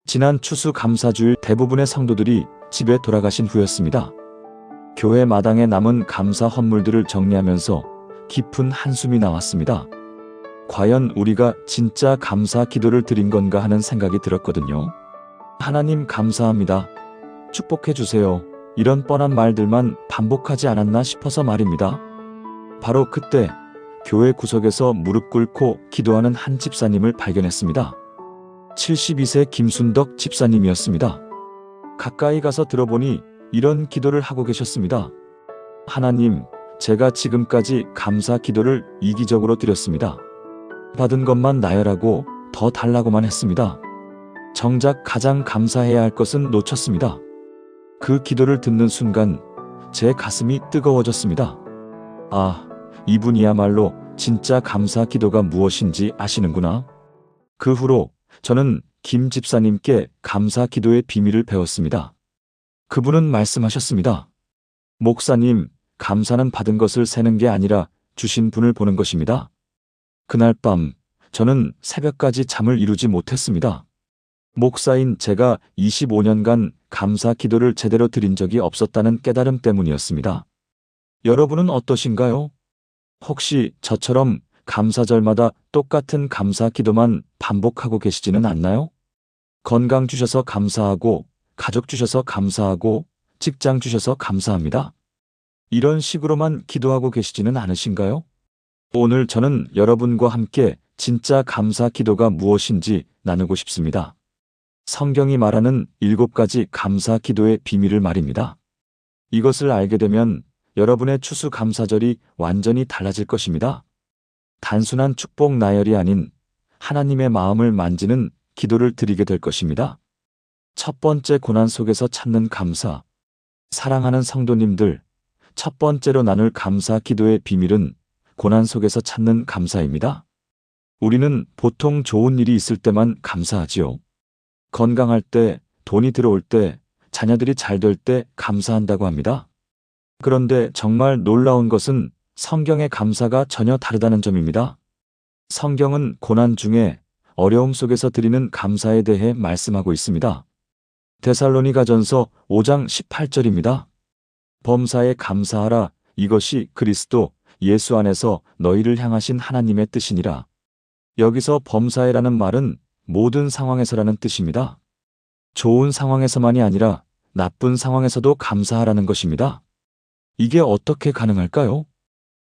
지난 추수감사주일 대부분의 성도들이 집에 돌아가신 후였습니다. 교회 마당에 남은 감사 헌물들을 정리하면서 깊은 한숨이 나왔습니다. 과연 우리가 진짜 감사 기도를 드린 건가 하는 생각이 들었거든요. 하나님 감사합니다. 축복해 주세요. 이런 뻔한 말들만 반복하지 않았나 싶어서 말입니다. 바로 그때 교회 구석에서 무릎 꿇고 기도하는 한 집사님을 발견했습니다. 72세 김순덕 집사님이었습니다. 가까이 가서 들어보니 이런 기도를 하고 계셨습니다. 하나님, 제가 지금까지 감사 기도를 이기적으로 드렸습니다. 받은 것만 나열하고 더 달라고만 했습니다. 정작 가장 감사해야 할 것은 놓쳤습니다. 그 기도를 듣는 순간 제 가슴이 뜨거워졌습니다. 아, 이분이야말로 진짜 감사 기도가 무엇인지 아시는구나. 그 후로 저는 김 집사님께 감사 기도의 비밀을 배웠습니다. 그분은 말씀하셨습니다. 목사님, 감사는 받은 것을 세는 게 아니라 주신 분을 보는 것입니다. 그날 밤 저는 새벽까지 잠을 이루지 못했습니다. 목사인 제가 25년간 감사 기도를 제대로 드린 적이 없었다는 깨달음 때문이었습니다. 여러분은 어떠신가요? 혹시 저처럼 감사절마다 똑같은 감사 기도만 반복하고 계시지는 않나요? 건강 주셔서 감사하고, 가족 주셔서 감사하고, 직장 주셔서 감사합니다. 이런 식으로만 기도하고 계시지는 않으신가요? 오늘 저는 여러분과 함께 진짜 감사 기도가 무엇인지 나누고 싶습니다. 성경이 말하는 7가지 감사 기도의 비밀을 말입니다. 이것을 알게 되면 여러분의 추수감사절이 완전히 달라질 것입니다. 단순한 축복 나열이 아닌 하나님의 마음을 만지는 기도를 드리게 될 것입니다. 첫 번째, 고난 속에서 찾는 감사. 사랑하는 성도님들, 첫 번째로 나눌 감사 기도의 비밀은 고난 속에서 찾는 감사입니다. 우리는 보통 좋은 일이 있을 때만 감사하지요. 건강할 때, 돈이 들어올 때, 자녀들이 잘 될 때 감사한다고 합니다. 그런데 정말 놀라운 것은 성경의 감사가 전혀 다르다는 점입니다. 성경은 고난 중에 어려움 속에서 드리는 감사에 대해 말씀하고 있습니다. 데살로니가전서 5장 18절입니다. 범사에 감사하라. 이것이 그리스도 예수 안에서 너희를 향하신 하나님의 뜻이니라. 여기서 범사에라는 말은 모든 상황에서라는 뜻입니다. 좋은 상황에서만이 아니라 나쁜 상황에서도 감사하라는 것입니다. 이게 어떻게 가능할까요?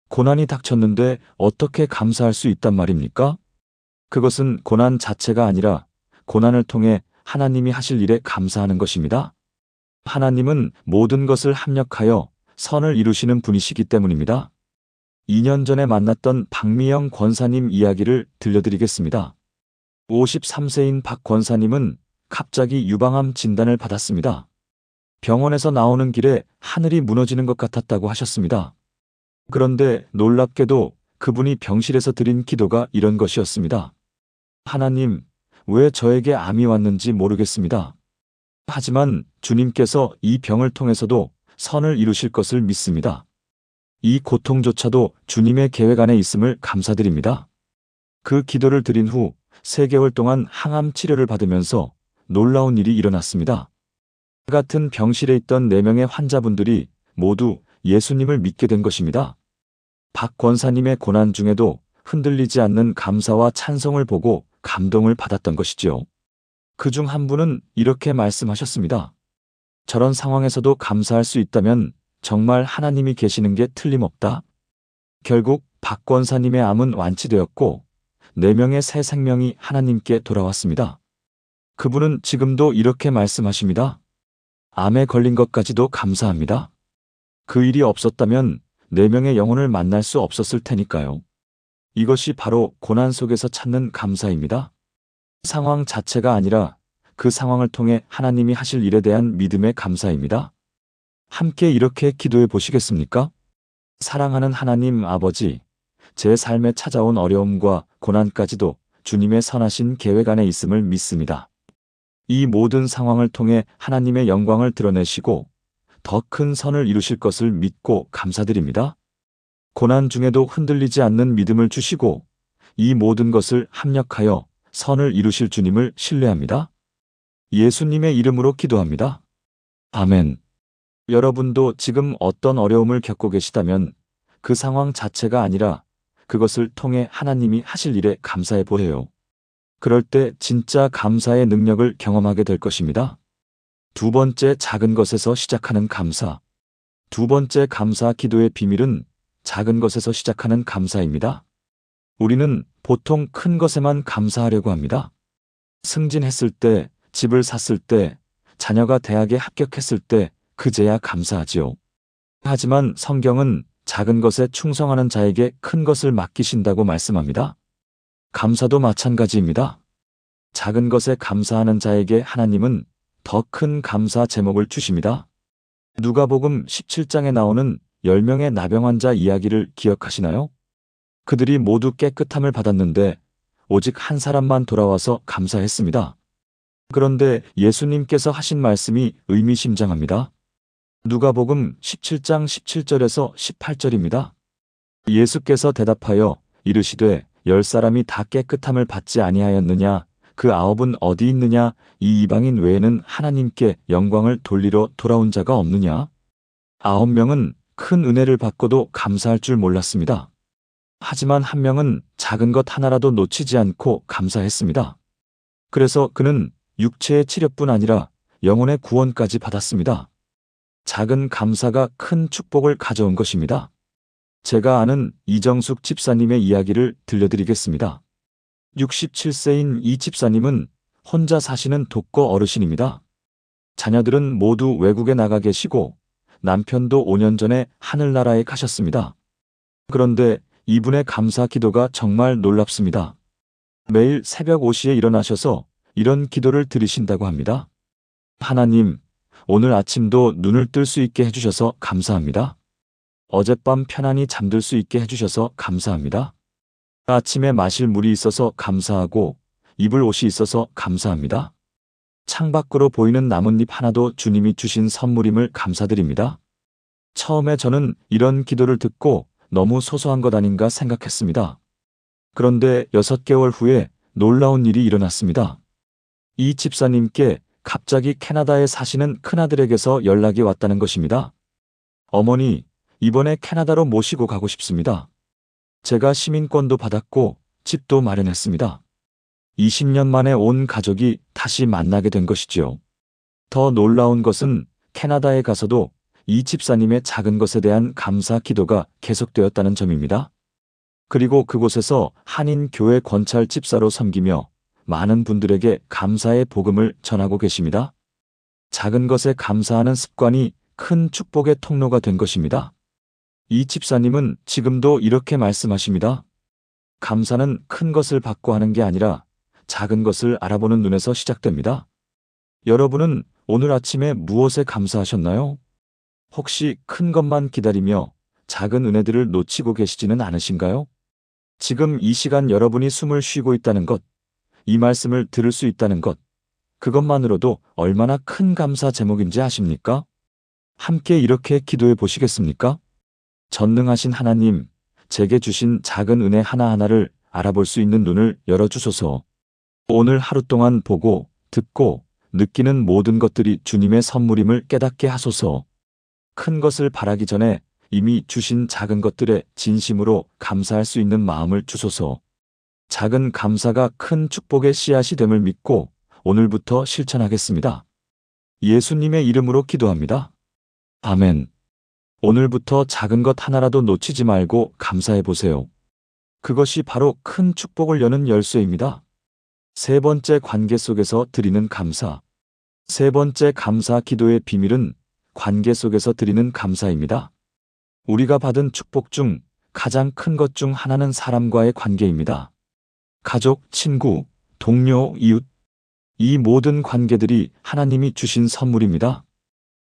고난이 닥쳤는데 어떻게 감사할 수 있단 말입니까? 그것은 고난 자체가 아니라 고난을 통해 하나님이 하실 일에 감사하는 것입니다. 하나님은 모든 것을 합력하여 선을 이루시는 분이시기 때문입니다. 2년 전에 만났던 박미영 권사님 이야기를 들려드리겠습니다. 53세인 박 권사님은 갑자기 유방암 진단을 받았습니다. 병원에서 나오는 길에 하늘이 무너지는 것 같았다고 하셨습니다. 그런데 놀랍게도 그분이 병실에서 드린 기도가 이런 것이었습니다. 하나님, 왜 저에게 암이 왔는지 모르겠습니다. 하지만 주님께서 이 병을 통해서도 선을 이루실 것을 믿습니다. 이 고통조차도 주님의 계획 안에 있음을 감사드립니다. 그 기도를 드린 후 3개월 동안 항암 치료를 받으면서 놀라운 일이 일어났습니다. 같은 병실에 있던 4명의 환자분들이 모두 예수님을 믿게 된 것입니다. 박 권사님의 고난 중에도 흔들리지 않는 감사와 찬송을 보고 감동을 받았던 것이지요. 그중 한 분은 이렇게 말씀하셨습니다. 저런 상황에서도 감사할 수 있다면 정말 하나님이 계시는 게 틀림없다. 결국 박 권사님의 암은 완치되었고 4명의 새 생명이 하나님께 돌아왔습니다. 그분은 지금도 이렇게 말씀하십니다. 암에 걸린 것까지도 감사합니다. 그 일이 없었다면 4명의 영혼을 만날 수 없었을 테니까요. 이것이 바로 고난 속에서 찾는 감사입니다. 상황 자체가 아니라 그 상황을 통해 하나님이 하실 일에 대한 믿음의 감사입니다. 함께 이렇게 기도해 보시겠습니까? 사랑하는 하나님 아버지, 제 삶에 찾아온 어려움과 고난까지도 주님의 선하신 계획 안에 있음을 믿습니다. 이 모든 상황을 통해 하나님의 영광을 드러내시고 더 큰 선을 이루실 것을 믿고 감사드립니다. 고난 중에도 흔들리지 않는 믿음을 주시고 이 모든 것을 합력하여 선을 이루실 주님을 신뢰합니다. 예수님의 이름으로 기도합니다. 아멘. 여러분도 지금 어떤 어려움을 겪고 계시다면 그 상황 자체가 아니라 그것을 통해 하나님이 하실 일에 감사해 보세요. 그럴 때 진짜 감사의 능력을 경험하게 될 것입니다. 두 번째, 작은 것에서 시작하는 감사. 두 번째 감사 기도의 비밀은 작은 것에서 시작하는 감사입니다. 우리는 보통 큰 것에만 감사하려고 합니다. 승진했을 때, 집을 샀을 때, 자녀가 대학에 합격했을 때 그제야 감사하지요. 하지만 성경은 작은 것에 충성하는 자에게 큰 것을 맡기신다고 말씀합니다. 감사도 마찬가지입니다. 작은 것에 감사하는 자에게 하나님은 더 큰 감사 제목을 주십니다. 누가복음 17장에 나오는 10명의 나병 환자 이야기를 기억하시나요? 그들이 모두 깨끗함을 받았는데 오직 한 사람만 돌아와서 감사했습니다. 그런데 예수님께서 하신 말씀이 의미심장합니다. 누가복음 17장 17절에서 18절입니다. 예수께서 대답하여 이르시되 10사람이 다 깨끗함을 받지 아니하였느냐? 그 9은 어디 있느냐? 이 이방인 외에는 하나님께 영광을 돌리러 돌아온 자가 없느냐? 9명은 큰 은혜를 받고도 감사할 줄 몰랐습니다. 하지만 한 명은 작은 것 하나라도 놓치지 않고 감사했습니다. 그래서 그는 육체의 치료뿐 아니라 영혼의 구원까지 받았습니다. 작은 감사가 큰 축복을 가져온 것입니다. 제가 아는 이정숙 집사님의 이야기를 들려드리겠습니다. 67세인 이 집사님은 혼자 사시는 독거 어르신입니다. 자녀들은 모두 외국에 나가 계시고 남편도 5년 전에 하늘나라에 가셨습니다. 그런데 이분의 감사 기도가 정말 놀랍습니다. 매일 새벽 5시에 일어나셔서 이런 기도를 드리신다고 합니다. 하나님, 오늘 아침도 눈을 뜰 수 있게 해주셔서 감사합니다. 어젯밤 편안히 잠들 수 있게 해주셔서 감사합니다. 아침에 마실 물이 있어서 감사하고 입을 옷이 있어서 감사합니다. 창밖으로 보이는 나뭇잎 하나도 주님이 주신 선물임을 감사드립니다. 처음에 저는 이런 기도를 듣고 너무 소소한 것 아닌가 생각했습니다. 그런데 6개월 후에 놀라운 일이 일어났습니다. 이 집사님께 갑자기 캐나다에 사시는 큰아들에게서 연락이 왔다는 것입니다. 어머니, 이번에 캐나다로 모시고 가고 싶습니다. 제가 시민권도 받았고 집도 마련했습니다. 20년 만에 온 가족이 다시 만나게 된 것이지요. 더 놀라운 것은 캐나다에 가서도 이 집사님의 작은 것에 대한 감사 기도가 계속되었다는 점입니다. 그리고 그곳에서 한인 교회 권찰 집사로 섬기며 많은 분들에게 감사의 복음을 전하고 계십니다. 작은 것에 감사하는 습관이 큰 축복의 통로가 된 것입니다. 이 집사님은 지금도 이렇게 말씀하십니다. 감사는 큰 것을 받고 하는 게 아니라 작은 것을 알아보는 눈에서 시작됩니다. 여러분은 오늘 아침에 무엇에 감사하셨나요? 혹시 큰 것만 기다리며 작은 은혜들을 놓치고 계시지는 않으신가요? 지금 이 시간 여러분이 숨을 쉬고 있다는 것, 이 말씀을 들을 수 있다는 것, 그것만으로도 얼마나 큰 감사 제목인지 아십니까? 함께 이렇게 기도해 보시겠습니까? 전능하신 하나님, 제게 주신 작은 은혜 하나하나를 알아볼 수 있는 눈을 열어주소서. 오늘 하루 동안 보고, 듣고, 느끼는 모든 것들이 주님의 선물임을 깨닫게 하소서. 큰 것을 바라기 전에 이미 주신 작은 것들에 진심으로 감사할 수 있는 마음을 주소서. 작은 감사가 큰 축복의 씨앗이 됨을 믿고 오늘부터 실천하겠습니다. 예수님의 이름으로 기도합니다. 아멘. 오늘부터 작은 것 하나라도 놓치지 말고 감사해 보세요. 그것이 바로 큰 축복을 여는 열쇠입니다. 세 번째, 관계 속에서 드리는 감사. 세 번째 감사 기도의 비밀은 관계 속에서 드리는 감사입니다. 우리가 받은 축복 중 가장 큰 것 중 하나는 사람과의 관계입니다. 가족, 친구, 동료, 이웃, 이 모든 관계들이 하나님이 주신 선물입니다.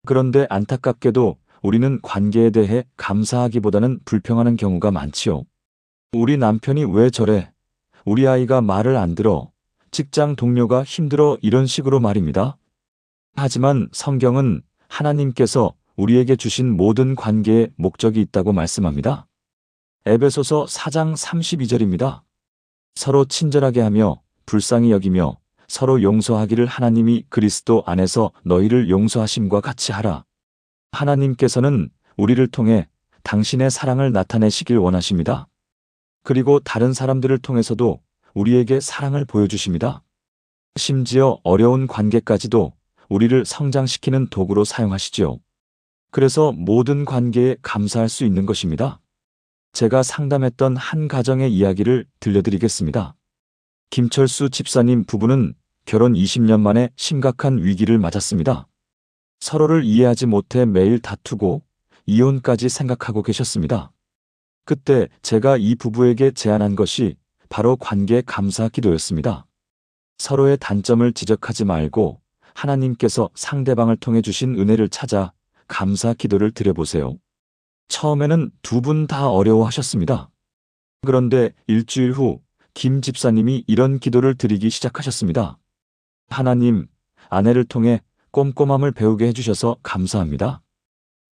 그런데 안타깝게도 우리는 관계에 대해 감사하기보다는 불평하는 경우가 많지요. 우리 남편이 왜 저래? 우리 아이가 말을 안 들어? 직장 동료가 힘들어? 이런 식으로 말입니다. 하지만 성경은 하나님께서 우리에게 주신 모든 관계에 목적이 있다고 말씀합니다. 에베소서 4장 32절입니다. 서로 친절하게 하며 불쌍히 여기며 서로 용서하기를 하나님이 그리스도 안에서 너희를 용서하심과 같이 하라. 하나님께서는 우리를 통해 당신의 사랑을 나타내시길 원하십니다. 그리고 다른 사람들을 통해서도 우리에게 사랑을 보여주십니다. 심지어 어려운 관계까지도 우리를 성장시키는 도구로 사용하시지요. 그래서 모든 관계에 감사할 수 있는 것입니다. 제가 상담했던 한 가정의 이야기를 들려드리겠습니다. 김철수 집사님 부부는 결혼 20년 만에 심각한 위기를 맞았습니다. 서로를 이해하지 못해 매일 다투고 이혼까지 생각하고 계셨습니다. 그때 제가 이 부부에게 제안한 것이 바로 관계 감사 기도였습니다. 서로의 단점을 지적하지 말고 하나님께서 상대방을 통해 주신 은혜를 찾아 감사 기도를 드려보세요. 처음에는 두 분 다 어려워하셨습니다. 그런데 일주일 후 김 집사님이 이런 기도를 드리기 시작하셨습니다. 하나님, 아내를 통해 꼼꼼함을 배우게 해주셔서 감사합니다.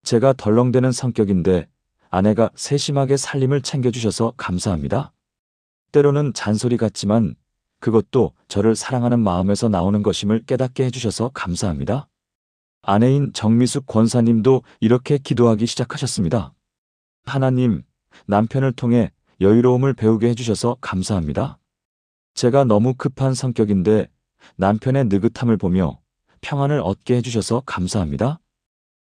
제가 덜렁대는 성격인데 아내가 세심하게 살림을 챙겨주셔서 감사합니다. 때로는 잔소리 같지만 그것도 저를 사랑하는 마음에서 나오는 것임을 깨닫게 해주셔서 감사합니다. 아내인 정미숙 권사님도 이렇게 기도하기 시작하셨습니다. 하나님, 남편을 통해 여유로움을 배우게 해주셔서 감사합니다. 제가 너무 급한 성격인데 남편의 느긋함을 보며 평안을 얻게 해주셔서 감사합니다.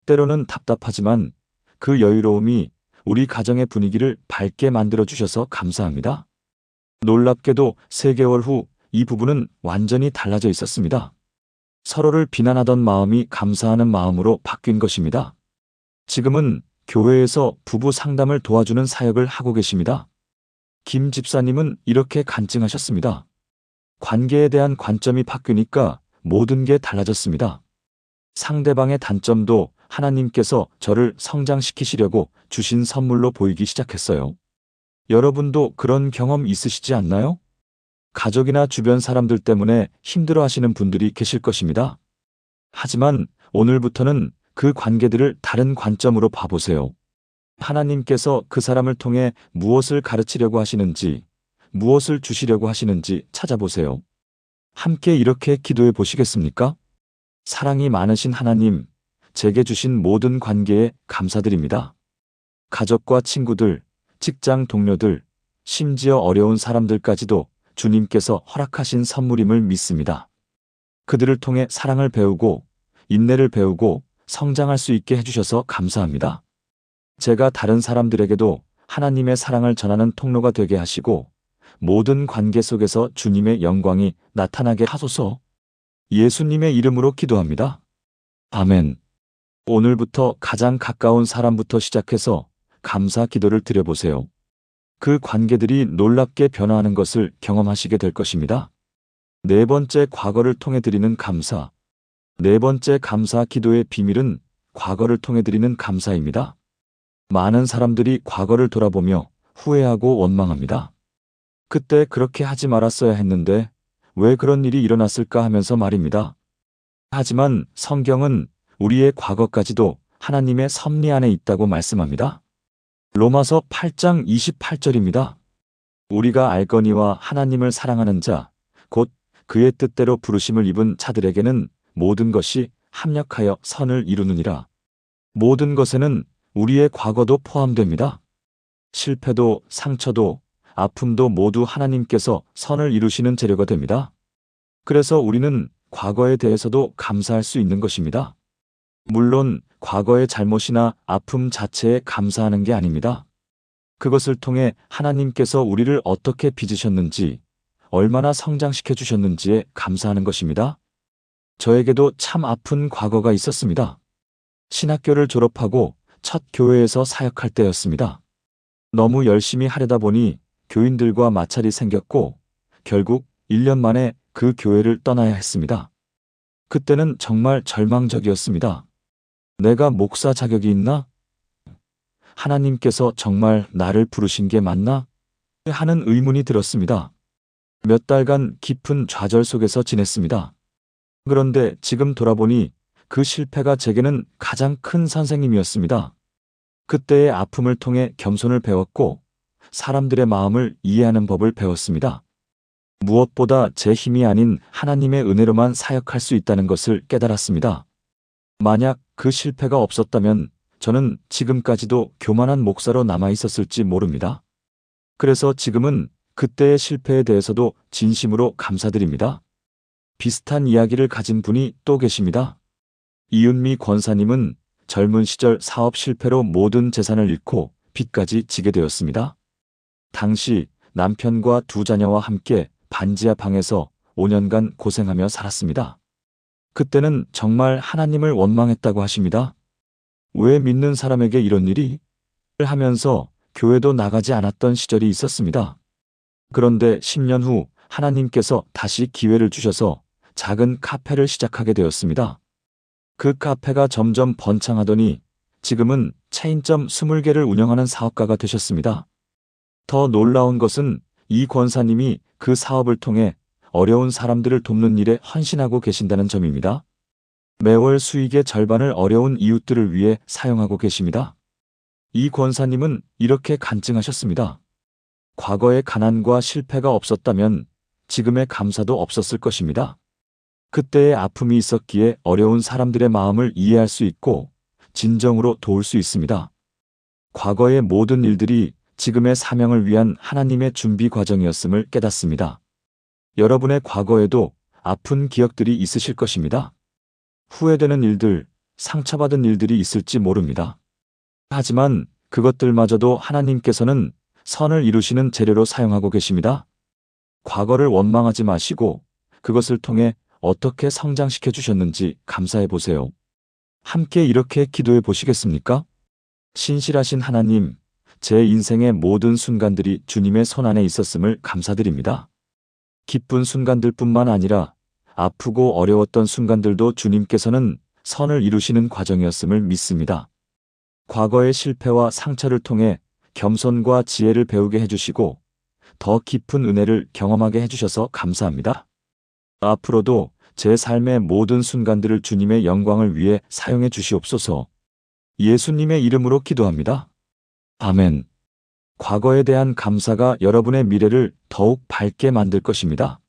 때로는 답답하지만 그 여유로움이 우리 가정의 분위기를 밝게 만들어주셔서 감사합니다. 놀랍게도 3개월 후 이 부부는 완전히 달라져 있었습니다. 서로를 비난하던 마음이 감사하는 마음으로 바뀐 것입니다. 지금은 교회에서 부부 상담을 도와주는 사역을 하고 계십니다. 김 집사님은 이렇게 간증하셨습니다. 관계에 대한 관점이 바뀌니까 모든 게 달라졌습니다. 상대방의 단점도 하나님께서 저를 성장시키시려고 주신 선물로 보이기 시작했어요. 여러분도 그런 경험 있으시지 않나요? 가족이나 주변 사람들 때문에 힘들어하시는 분들이 계실 것입니다. 하지만 오늘부터는 그 관계들을 다른 관점으로 봐보세요. 하나님께서 그 사람을 통해 무엇을 가르치려고 하시는지, 무엇을 주시려고 하시는지 찾아보세요. 함께 이렇게 기도해 보시겠습니까? 사랑이 많으신 하나님, 제게 주신 모든 관계에 감사드립니다. 가족과 친구들, 직장 동료들, 심지어 어려운 사람들까지도 주님께서 허락하신 선물임을 믿습니다. 그들을 통해 사랑을 배우고 인내를 배우고 성장할 수 있게 해주셔서 감사합니다. 제가 다른 사람들에게도 하나님의 사랑을 전하는 통로가 되게 하시고 모든 관계 속에서 주님의 영광이 나타나게 하소서. 예수님의 이름으로 기도합니다. 아멘. 오늘부터 가장 가까운 사람부터 시작해서 감사 기도를 드려보세요. 그 관계들이 놀랍게 변화하는 것을 경험하시게 될 것입니다. 4번째, 과거를 통해 드리는 감사. 4번째 감사 기도의 비밀은 과거를 통해 드리는 감사입니다. 많은 사람들이 과거를 돌아보며 후회하고 원망합니다. 그때 그렇게 하지 말았어야 했는데 왜 그런 일이 일어났을까 하면서 말입니다. 하지만 성경은 우리의 과거까지도 하나님의 섭리 안에 있다고 말씀합니다. 로마서 8장 28절입니다. 우리가 알거니와 하나님을 사랑하는 자, 곧 그의 뜻대로 부르심을 입은 자들에게는 모든 것이 합력하여 선을 이루느니라. 모든 것에는 우리의 과거도 포함됩니다. 실패도 상처도 아픔도 모두 하나님께서 선을 이루시는 재료가 됩니다. 그래서 우리는 과거에 대해서도 감사할 수 있는 것입니다. 물론 과거의 잘못이나 아픔 자체에 감사하는 게 아닙니다. 그것을 통해 하나님께서 우리를 어떻게 빚으셨는지, 얼마나 성장시켜 주셨는지에 감사하는 것입니다. 저에게도 참 아픈 과거가 있었습니다. 신학교를 졸업하고 첫 교회에서 사역할 때였습니다. 너무 열심히 하려다 보니 교인들과 마찰이 생겼고 결국 1년 만에 그 교회를 떠나야 했습니다. 그때는 정말 절망적이었습니다. 내가 목사 자격이 있나? 하나님께서 정말 나를 부르신 게 맞나? 하는 의문이 들었습니다. 몇 달간 깊은 좌절 속에서 지냈습니다. 그런데 지금 돌아보니 그 실패가 제게는 가장 큰 선생님이었습니다. 그때의 아픔을 통해 겸손을 배웠고 사람들의 마음을 이해하는 법을 배웠습니다. 무엇보다 제 힘이 아닌 하나님의 은혜로만 사역할 수 있다는 것을 깨달았습니다. 만약 그 실패가 없었다면 저는 지금까지도 교만한 목사로 남아 있었을지 모릅니다. 그래서 지금은 그때의 실패에 대해서도 진심으로 감사드립니다. 비슷한 이야기를 가진 분이 또 계십니다. 이윤미 권사님은 젊은 시절 사업 실패로 모든 재산을 잃고 빚까지 지게 되었습니다. 당시 남편과 두 자녀와 함께 반지하 방에서 5년간 고생하며 살았습니다. 그때는 정말 하나님을 원망했다고 하십니다. 왜 믿는 사람에게 이런 일이? 하면서 교회도 나가지 않았던 시절이 있었습니다. 그런데 10년 후 하나님께서 다시 기회를 주셔서 작은 카페를 시작하게 되었습니다. 그 카페가 점점 번창하더니 지금은 체인점 20개를 운영하는 사업가가 되셨습니다. 더 놀라운 것은 이 권사님이 그 사업을 통해 어려운 사람들을 돕는 일에 헌신하고 계신다는 점입니다. 매월 수익의 절반을 어려운 이웃들을 위해 사용하고 계십니다. 이 권사님은 이렇게 간증하셨습니다. 과거의 가난과 실패가 없었다면 지금의 감사도 없었을 것입니다. 그때의 아픔이 있었기에 어려운 사람들의 마음을 이해할 수 있고 진정으로 도울 수 있습니다. 과거의 모든 일들이 지금의 사명을 위한 하나님의 준비 과정이었음을 깨닫습니다. 여러분의 과거에도 아픈 기억들이 있으실 것입니다. 후회되는 일들, 상처받은 일들이 있을지 모릅니다. 하지만 그것들마저도 하나님께서는 선을 이루시는 재료로 사용하고 계십니다. 과거를 원망하지 마시고 그것을 통해 어떻게 성장시켜 주셨는지 감사해 보세요. 함께 이렇게 기도해 보시겠습니까? 신실하신 하나님, 제 인생의 모든 순간들이 주님의 손안에 있었음을 감사드립니다. 기쁜 순간들뿐만 아니라 아프고 어려웠던 순간들도 주님께서는 선을 이루시는 과정이었음을 믿습니다. 과거의 실패와 상처를 통해 겸손과 지혜를 배우게 해주시고 더 깊은 은혜를 경험하게 해주셔서 감사합니다. 앞으로도 제 삶의 모든 순간들을 주님의 영광을 위해 사용해 주시옵소서. 예수님의 이름으로 기도합니다. 아멘. 과거에 대한 감사가 여러분의 미래를 더욱 밝게 만들 것입니다.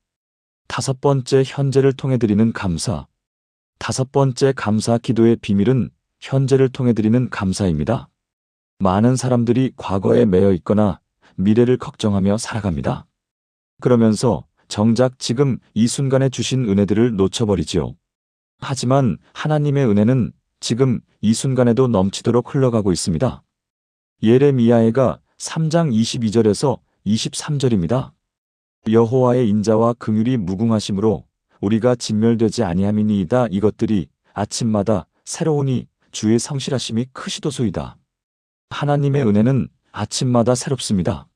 5번째, 현재를 통해 드리는 감사. 5번째 감사 기도의 비밀은 현재를 통해 드리는 감사입니다. 많은 사람들이 과거에 매여 있거나 미래를 걱정하며 살아갑니다. 그러면서 정작 지금 이 순간에 주신 은혜들을 놓쳐버리지요. 하지만 하나님의 은혜는 지금 이 순간에도 넘치도록 흘러가고 있습니다. 예레미야가 3장 22절에서 23절입니다. 여호와의 인자와 긍휼이 무궁하심으로 우리가 진멸되지 아니함이니이다. 이것들이 아침마다 새로우니 주의 성실하심이 크시도소이다. 하나님의 은혜는 아침마다 새롭습니다.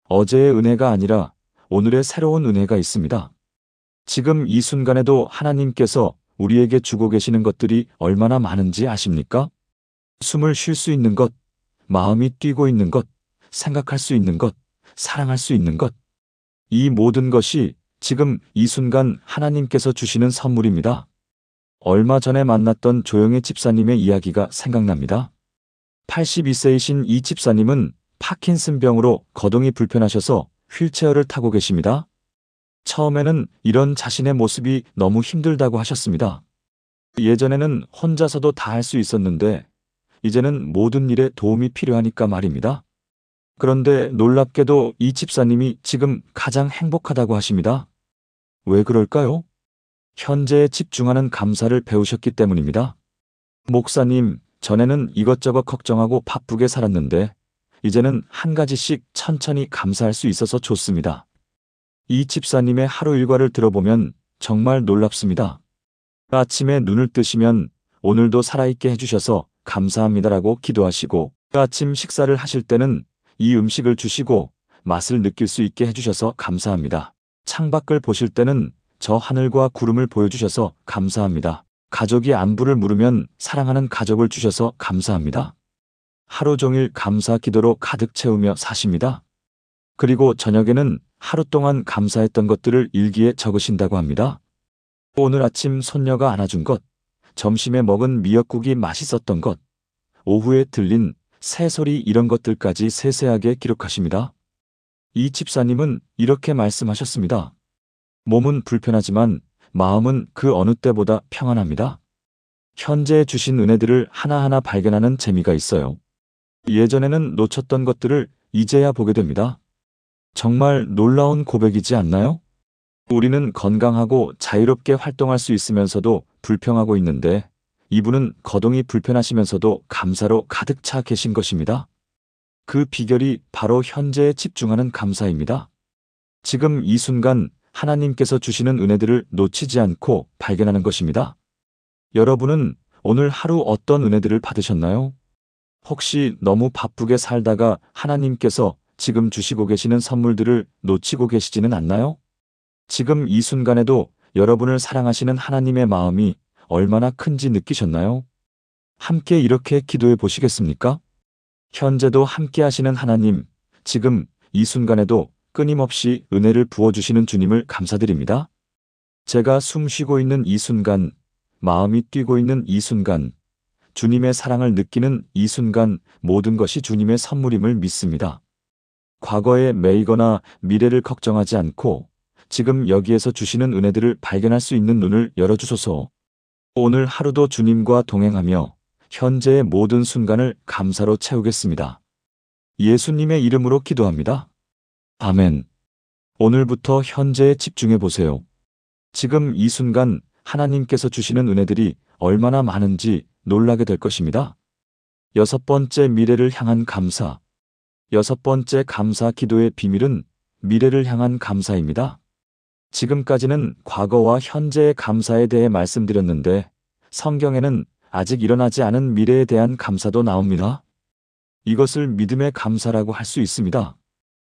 어제의 은혜가 아니라 오늘의 새로운 은혜가 있습니다. 지금 이 순간에도 하나님께서 우리에게 주고 계시는 것들이 얼마나 많은지 아십니까? 숨을 쉴 수 있는 것, 마음이 뛰고 있는 것, 생각할 수 있는 것, 사랑할 수 있는 것. 이 모든 것이 지금 이 순간 하나님께서 주시는 선물입니다. 얼마 전에 만났던 조영애 집사님의 이야기가 생각납니다. 82세이신 이 집사님은 파킨슨병으로 거동이 불편하셔서 휠체어를 타고 계십니다. 처음에는 이런 자신의 모습이 너무 힘들다고 하셨습니다. 예전에는 혼자서도 다 할 수 있었는데 이제는 모든 일에 도움이 필요하니까 말입니다. 그런데 놀랍게도 이 집사님이 지금 가장 행복하다고 하십니다. 왜 그럴까요? 현재에 집중하는 감사를 배우셨기 때문입니다. 목사님, 전에는 이것저것 걱정하고 바쁘게 살았는데 이제는 한 가지씩 천천히 감사할 수 있어서 좋습니다. 이 집사님의 하루 일과를 들어보면 정말 놀랍습니다. 아침에 눈을 뜨시면 오늘도 살아있게 해주셔서 감사합니다라고 기도하시고 아침 식사를 하실 때는 이 음식을 주시고 맛을 느낄 수 있게 해주셔서 감사합니다. 창밖을 보실 때는 저 하늘과 구름을 보여주셔서 감사합니다. 가족이 안부를 물으면 사랑하는 가족을 주셔서 감사합니다. 하루 종일 감사 기도로 가득 채우며 사십니다. 그리고 저녁에는 하루 동안 감사했던 것들을 일기에 적으신다고 합니다. 오늘 아침 손녀가 안아준 것, 점심에 먹은 미역국이 맛있었던 것, 오후에 들린 새소리 이런 것들까지 세세하게 기록하십니다. 이 집사님은 이렇게 말씀하셨습니다. 몸은 불편하지만 마음은 그 어느 때보다 평안합니다. 현재 주신 은혜들을 하나하나 발견하는 재미가 있어요. 예전에는 놓쳤던 것들을 이제야 보게 됩니다. 정말 놀라운 고백이지 않나요? 우리는 건강하고 자유롭게 활동할 수 있으면서도 불평하고 있는데 이분은 거동이 불편하시면서도 감사로 가득 차 계신 것입니다. 그 비결이 바로 현재에 집중하는 감사입니다. 지금 이 순간 하나님께서 주시는 은혜들을 놓치지 않고 발견하는 것입니다. 여러분은 오늘 하루 어떤 은혜들을 받으셨나요? 혹시 너무 바쁘게 살다가 하나님께서 지금 주시고 계시는 선물들을 놓치고 계시지는 않나요? 지금 이 순간에도 여러분을 사랑하시는 하나님의 마음이 얼마나 큰지 느끼셨나요? 함께 이렇게 기도해 보시겠습니까? 현재도 함께 하시는 하나님, 지금 이 순간에도 끊임없이 은혜를 부어주시는 주님을 감사드립니다. 제가 숨 쉬고 있는 이 순간, 마음이 뛰고 있는 이 순간, 주님의 사랑을 느끼는 이 순간 모든 것이 주님의 선물임을 믿습니다. 과거에 매이거나 미래를 걱정하지 않고 지금 여기에서 주시는 은혜들을 발견할 수 있는 눈을 열어주소서. 오늘 하루도 주님과 동행하며 현재의 모든 순간을 감사로 채우겠습니다. 예수님의 이름으로 기도합니다. 아멘. 오늘부터 현재에 집중해 보세요. 지금 이 순간 하나님께서 주시는 은혜들이 얼마나 많은지 놀라게 될 것입니다. 6번째, 미래를 향한 감사. 6번째 감사 기도의 비밀은 미래를 향한 감사입니다. 지금까지는 과거와 현재의 감사에 대해 말씀드렸는데 성경에는 아직 일어나지 않은 미래에 대한 감사도 나옵니다. 이것을 믿음의 감사라고 할 수 있습니다.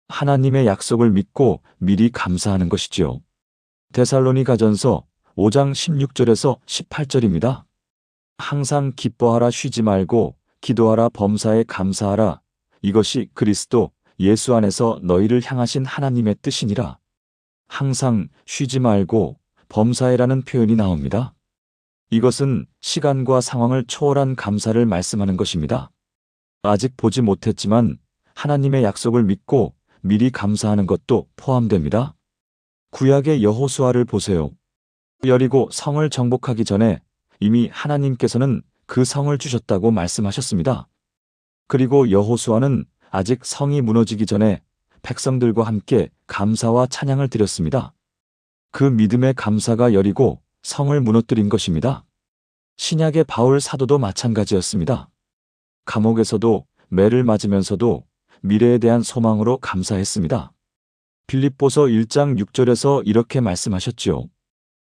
하나님의 약속을 믿고 미리 감사하는 것이지요. 데살로니가전서 5장 16절에서 18절입니다. 항상 기뻐하라, 쉬지 말고 기도하라, 범사에 감사하라. 이것이 그리스도 예수 안에서 너희를 향하신 하나님의 뜻이니라. 항상 쉬지 말고 범사에라는 표현이 나옵니다. 이것은 시간과 상황을 초월한 감사를 말씀하는 것입니다. 아직 보지 못했지만 하나님의 약속을 믿고 미리 감사하는 것도 포함됩니다. 구약의 여호수아를 보세요. 여리고 성을 정복하기 전에 이미 하나님께서는 그 성을 주셨다고 말씀하셨습니다. 그리고 여호수아는 아직 성이 무너지기 전에 백성들과 함께 감사와 찬양을 드렸습니다. 그 믿음의 감사가 여리고 성을 무너뜨린 것입니다. 신약의 바울 사도도 마찬가지였습니다. 감옥에서도 매를 맞으면서도 미래에 대한 소망으로 감사했습니다. 빌립보서 1장 6절에서 이렇게 말씀하셨지요.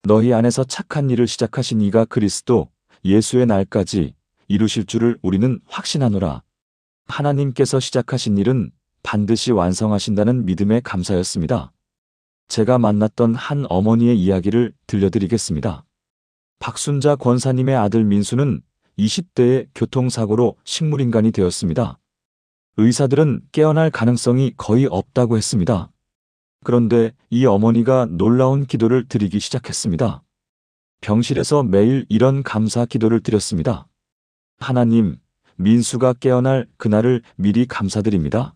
너희 안에서 착한 일을 시작하신 이가 그리스도 예수의 날까지 이루실 줄을 우리는 확신하노라. 하나님께서 시작하신 일은 반드시 완성하신다는 믿음의 감사였습니다. 제가 만났던 한 어머니의 이야기를 들려드리겠습니다. 박순자 권사님의 아들 민수는 20대에 교통사고로 식물인간이 되었습니다. 의사들은 깨어날 가능성이 거의 없다고 했습니다. 그런데 이 어머니가 놀라운 기도를 드리기 시작했습니다. 병실에서 매일 이런 감사 기도를 드렸습니다. 하나님, 민수가 깨어날 그날을 미리 감사드립니다.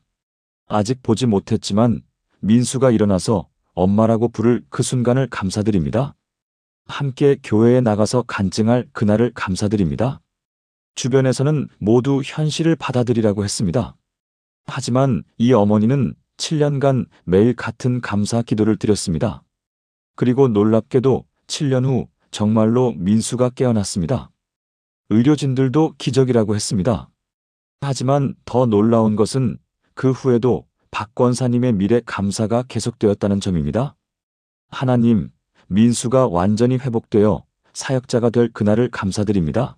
아직 보지 못했지만 민수가 일어나서 엄마라고 부를 그 순간을 감사드립니다. 함께 교회에 나가서 간증할 그날을 감사드립니다. 주변에서는 모두 현실을 받아들이라고 했습니다. 하지만 이 어머니는 7년간 매일 같은 감사 기도를 드렸습니다. 그리고 놀랍게도 7년 후 정말로 민수가 깨어났습니다. 의료진들도 기적이라고 했습니다. 하지만 더 놀라운 것은 그 후에도 박 권사님의 미래 감사가 계속되었다는 점입니다. 하나님, 민수가 완전히 회복되어 사역자가 될 그날을 감사드립니다.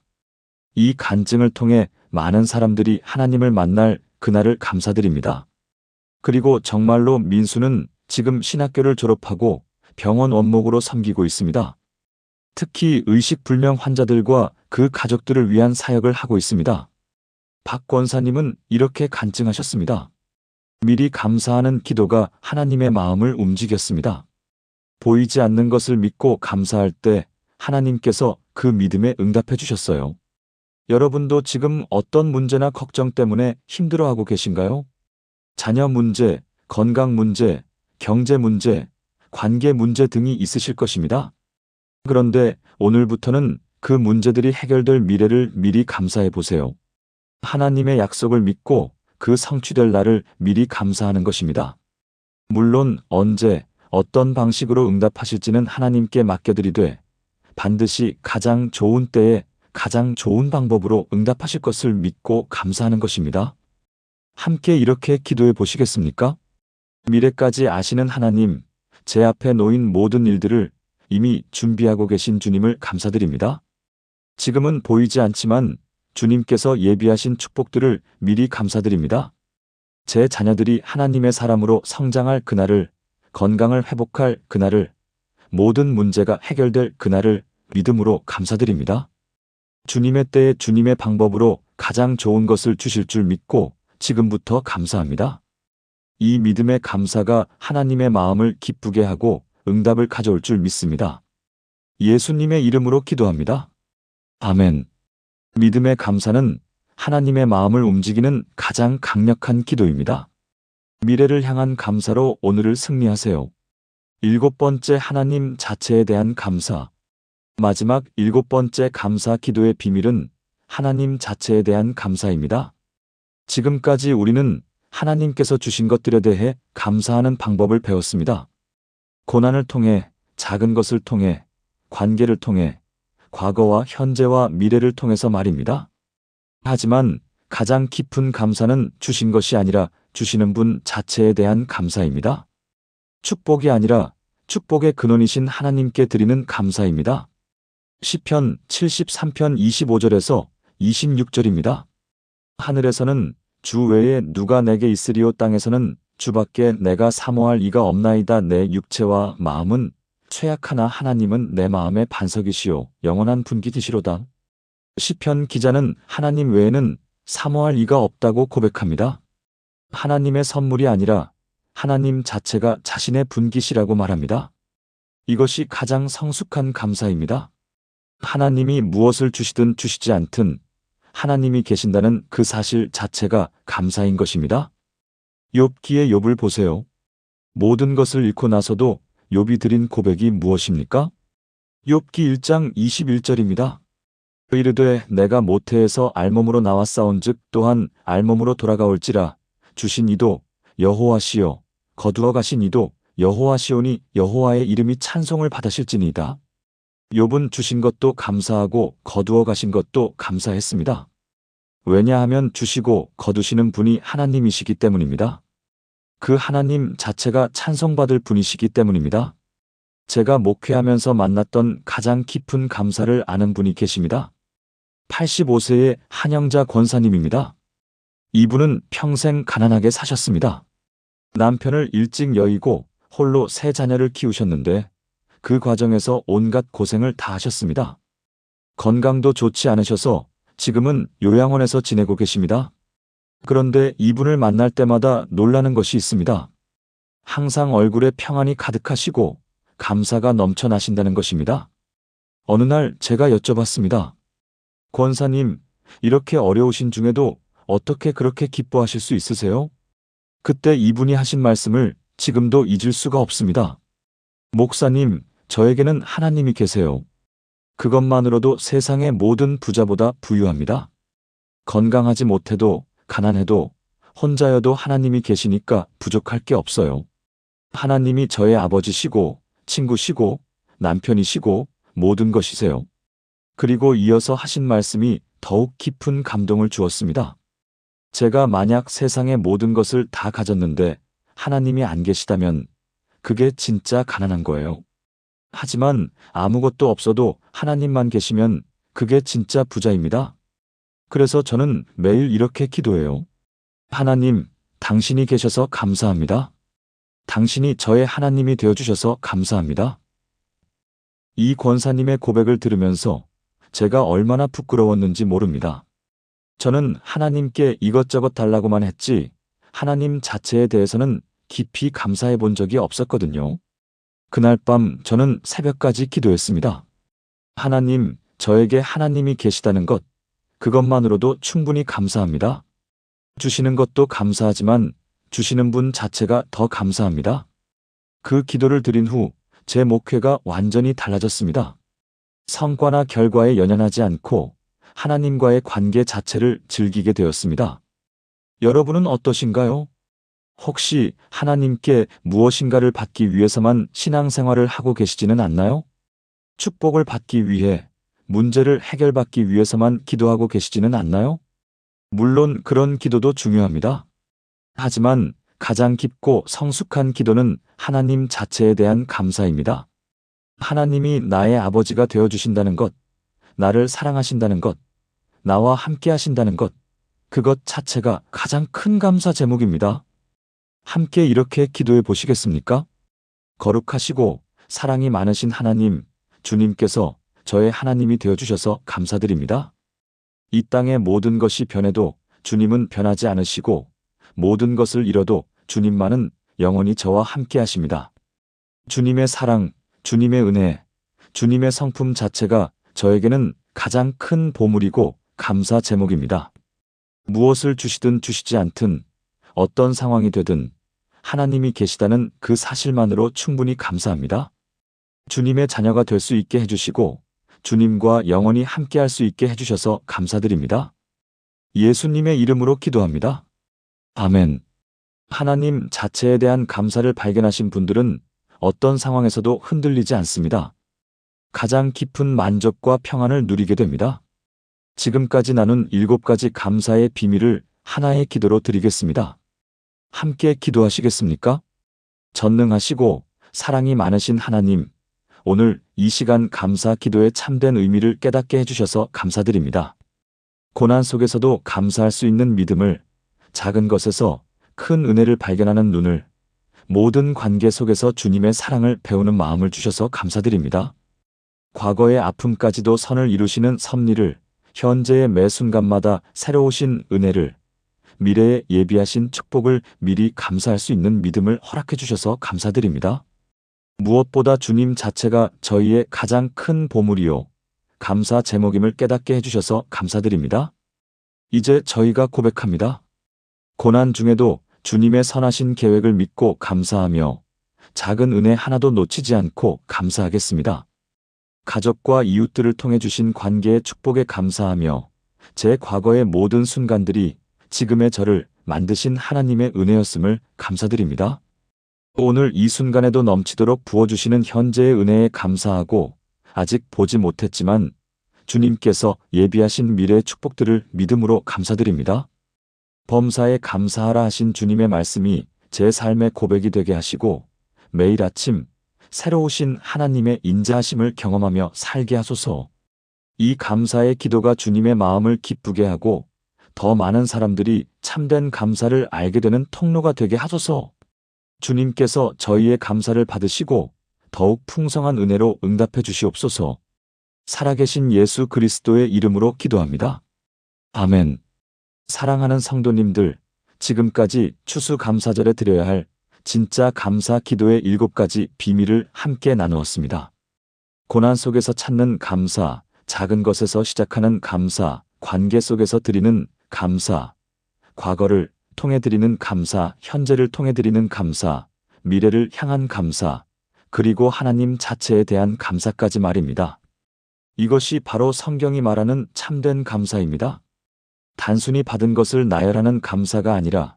이 간증을 통해 많은 사람들이 하나님을 만날 그날을 감사드립니다. 그리고 정말로 민수는 지금 신학교를 졸업하고 병원 원목으로 섬기고 있습니다. 특히 의식불명 환자들과 그 가족들을 위한 사역을 하고 있습니다. 박 권사님은 이렇게 간증하셨습니다. 미리 감사하는 기도가 하나님의 마음을 움직였습니다. 보이지 않는 것을 믿고 감사할 때 하나님께서 그 믿음에 응답해 주셨어요. 여러분도 지금 어떤 문제나 걱정 때문에 힘들어하고 계신가요? 자녀 문제, 건강 문제, 경제 문제, 관계 문제 등이 있으실 것입니다. 그런데 오늘부터는 그 문제들이 해결될 미래를 미리 감사해 보세요. 하나님의 약속을 믿고 그 성취될 날을 미리 감사하는 것입니다. 물론 언제, 어떤 방식으로 응답하실지는 하나님께 맡겨드리되 반드시 가장 좋은 때에 가장 좋은 방법으로 응답하실 것을 믿고 감사하는 것입니다. 함께 이렇게 기도해 보시겠습니까? 미래까지 아시는 하나님, 제 앞에 놓인 모든 일들을 이미 준비하고 계신 주님을 감사드립니다. 지금은 보이지 않지만 주님께서 예비하신 축복들을 미리 감사드립니다. 제 자녀들이 하나님의 사람으로 성장할 그날을, 건강을 회복할 그날을, 모든 문제가 해결될 그날을 믿음으로 감사드립니다. 주님의 때에 주님의 방법으로 가장 좋은 것을 주실 줄 믿고 지금부터 감사합니다. 이 믿음의 감사가 하나님의 마음을 기쁘게 하고 응답을 가져올 줄 믿습니다. 예수님의 이름으로 기도합니다. 아멘. 믿음의 감사는 하나님의 마음을 움직이는 가장 강력한 기도입니다. 미래를 향한 감사로 오늘을 승리하세요. 7번째, 하나님 자체에 대한 감사. 마지막 7번째 감사 기도의 비밀은 하나님 자체에 대한 감사입니다. 지금까지 우리는 하나님께서 주신 것들에 대해 감사하는 방법을 배웠습니다. 고난을 통해, 작은 것을 통해, 관계를 통해, 과거와 현재와 미래를 통해서 말입니다. 하지만 가장 깊은 감사는 주신 것이 아니라 주시는 분 자체에 대한 감사입니다. 축복이 아니라 축복의 근원이신 하나님께 드리는 감사입니다. 시편 73편 25절에서 26절입니다. 하늘에서는 주 외에 누가 내게 있으리요, 땅에서는 주밖에 내가 사모할 이가 없나이다. 내 육체와 마음은 쇠약하나 하나님은 내 마음의 반석이시요 영원한 분깃이시로다. 시편 기자는 하나님 외에는 사모할 이가 없다고 고백합니다. 하나님의 선물이 아니라 하나님 자체가 자신의 분깃이라고 말합니다. 이것이 가장 성숙한 감사입니다. 하나님이 무엇을 주시든 주시지 않든 하나님이 계신다는 그 사실 자체가 감사인 것입니다. 욥기의 욥을 보세요. 모든 것을 잃고 나서도 욥이 드린 고백이 무엇입니까? 욥기 1장 21절입니다. 이르되 내가 모태에서 알몸으로 나왔사온즉 또한 알몸으로 돌아가올지라 주신 이도 여호와시요 거두어 가신 이도 여호와시오니 여호와의 이름이 찬송을 받으실지니이다. 욥은 주신 것도 감사하고 거두어 가신 것도 감사했습니다. 왜냐하면 주시고 거두시는 분이 하나님이시기 때문입니다. 그 하나님 자체가 찬송받을 분이시기 때문입니다. 제가 목회하면서 만났던 가장 깊은 감사를 아는 분이 계십니다. 85세의 한영자 권사님입니다. 이분은 평생 가난하게 사셨습니다. 남편을 일찍 여의고 홀로 3자녀를 키우셨는데 그 과정에서 온갖 고생을 다 하셨습니다. 건강도 좋지 않으셔서 지금은 요양원에서 지내고 계십니다. 그런데 이분을 만날 때마다 놀라는 것이 있습니다. 항상 얼굴에 평안이 가득하시고 감사가 넘쳐나신다는 것입니다. 어느 날 제가 여쭤봤습니다. 권사님, 이렇게 어려우신 중에도 어떻게 그렇게 기뻐하실 수 있으세요? 그때 이분이 하신 말씀을 지금도 잊을 수가 없습니다. 목사님, 저에게는 하나님이 계세요. 그것만으로도 세상의 모든 부자보다 부유합니다. 건강하지 못해도 가난해도 혼자여도 하나님이 계시니까 부족할 게 없어요. 하나님이 저의 아버지시고 친구시고 남편이시고 모든 것이세요. 그리고 이어서 하신 말씀이 더욱 깊은 감동을 주었습니다. 제가 만약 세상의 모든 것을 다 가졌는데 하나님이 안 계시다면 그게 진짜 가난한 거예요. 하지만 아무것도 없어도 하나님만 계시면 그게 진짜 부자입니다. 그래서 저는 매일 이렇게 기도해요. 하나님, 당신이 계셔서 감사합니다. 당신이 저의 하나님이 되어주셔서 감사합니다. 이 권사님의 고백을 들으면서 제가 얼마나 부끄러웠는지 모릅니다. 저는 하나님께 이것저것 달라고만 했지 하나님 자체에 대해서는 깊이 감사해 본 적이 없었거든요. 그날 밤 저는 새벽까지 기도했습니다. 하나님, 저에게 하나님이 계시다는 것, 그것만으로도 충분히 감사합니다. 주시는 것도 감사하지만 주시는 분 자체가 더 감사합니다. 그 기도를 드린 후 제 목회가 완전히 달라졌습니다. 성과나 결과에 연연하지 않고 하나님과의 관계 자체를 즐기게 되었습니다. 여러분은 어떠신가요? 혹시 하나님께 무엇인가를 받기 위해서만 신앙생활을 하고 계시지는 않나요? 축복을 받기 위해, 문제를 해결받기 위해서만 기도하고 계시지는 않나요? 물론 그런 기도도 중요합니다. 하지만 가장 깊고 성숙한 기도는 하나님 자체에 대한 감사입니다. 하나님이 나의 아버지가 되어주신다는 것, 나를 사랑하신다는 것, 나와 함께 하신다는 것, 그것 자체가 가장 큰 감사 제목입니다. 함께 이렇게 기도해 보시겠습니까? 거룩하시고 사랑이 많으신 하나님, 주님께서 저의 하나님이 되어주셔서 감사드립니다. 이 땅의 모든 것이 변해도 주님은 변하지 않으시고 모든 것을 잃어도 주님만은 영원히 저와 함께 하십니다. 주님의 사랑, 주님의 은혜, 주님의 성품 자체가 저에게는 가장 큰 보물이고 감사 제목입니다. 무엇을 주시든 주시지 않든 어떤 상황이 되든 하나님이 계시다는 그 사실만으로 충분히 감사합니다. 주님의 자녀가 될 수 있게 해주시고 주님과 영원히 함께 할 수 있게 해주셔서 감사드립니다. 예수님의 이름으로 기도합니다. 아멘. 하나님 자체에 대한 감사를 발견하신 분들은 어떤 상황에서도 흔들리지 않습니다. 가장 깊은 만족과 평안을 누리게 됩니다. 지금까지 나눈 7가지 감사의 비밀을 하나의 기도로 드리겠습니다. 함께 기도하시겠습니까? 전능하시고 사랑이 많으신 하나님, 오늘 이 시간 감사 기도의 참된 의미를 깨닫게 해주셔서 감사드립니다. 고난 속에서도 감사할 수 있는 믿음을, 작은 것에서 큰 은혜를 발견하는 눈을, 모든 관계 속에서 주님의 사랑을 배우는 마음을 주셔서 감사드립니다. 과거의 아픔까지도 선을 이루시는 섭리를, 현재의 매 순간마다 새로우신 은혜를, 미래에 예비하신 축복을 미리 감사할 수 있는 믿음을 허락해 주셔서 감사드립니다. 무엇보다 주님 자체가 저희의 가장 큰 보물이요, 감사 제목임을 깨닫게 해주셔서 감사드립니다. 이제 저희가 고백합니다. 고난 중에도 주님의 선하신 계획을 믿고 감사하며 작은 은혜 하나도 놓치지 않고 감사하겠습니다. 가족과 이웃들을 통해 주신 관계의 축복에 감사하며 제 과거의 모든 순간들이 지금의 저를 만드신 하나님의 은혜였음을 감사드립니다. 오늘 이 순간에도 넘치도록 부어주시는 현재의 은혜에 감사하고 아직 보지 못했지만 주님께서 예비하신 미래의 축복들을 믿음으로 감사드립니다. 범사에 감사하라 하신 주님의 말씀이 제 삶의 고백이 되게 하시고 매일 아침 새로우신 하나님의 인자하심을 경험하며 살게 하소서. 이 감사의 기도가 주님의 마음을 기쁘게 하고 더 많은 사람들이 참된 감사를 알게 되는 통로가 되게 하소서. 주님께서 저희의 감사를 받으시고 더욱 풍성한 은혜로 응답해 주시옵소서. 살아계신 예수 그리스도의 이름으로 기도합니다. 아멘. 사랑하는 성도님들, 지금까지 추수감사절에 드려야 할 진짜 감사 기도의 7가지 비밀을 함께 나누었습니다. 고난 속에서 찾는 감사, 작은 것에서 시작하는 감사, 관계 속에서 드리는 감사, 과거를 통해 드리는 감사, 현재를 통해 드리는 감사, 미래를 향한 감사, 그리고 하나님 자체에 대한 감사까지 말입니다. 이것이 바로 성경이 말하는 참된 감사입니다. 단순히 받은 것을 나열하는 감사가 아니라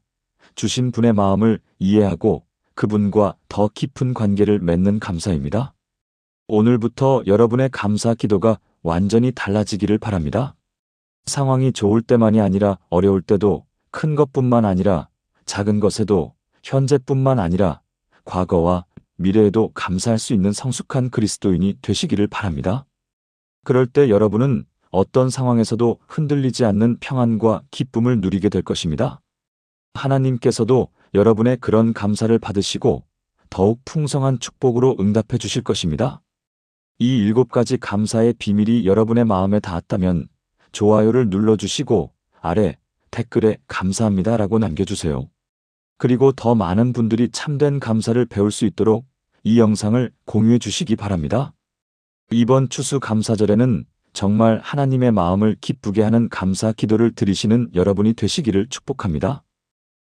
주신 분의 마음을 이해하고 그분과 더 깊은 관계를 맺는 감사입니다. 오늘부터 여러분의 감사 기도가 완전히 달라지기를 바랍니다. 상황이 좋을 때만이 아니라 어려울 때도, 큰 것뿐만 아니라 작은 것에도, 현재뿐만 아니라 과거와 미래에도 감사할 수 있는 성숙한 그리스도인이 되시기를 바랍니다. 그럴 때 여러분은 어떤 상황에서도 흔들리지 않는 평안과 기쁨을 누리게 될 것입니다. 하나님께서도 여러분의 그런 감사를 받으시고 더욱 풍성한 축복으로 응답해 주실 것입니다. 이 7가지 감사의 비밀이 여러분의 마음에 닿았다면 좋아요를 눌러주시고 아래 댓글에 감사합니다라고 남겨주세요. 그리고 더 많은 분들이 참된 감사를 배울 수 있도록 이 영상을 공유해 주시기 바랍니다. 이번 추수감사절에는 정말 하나님의 마음을 기쁘게 하는 감사 기도를 드리시는 여러분이 되시기를 축복합니다.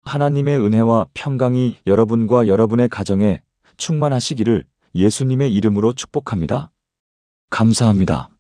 하나님의 은혜와 평강이 여러분과 여러분의 가정에, 충만하시기를 예수님의 이름으로 축복합니다. 감사합니다.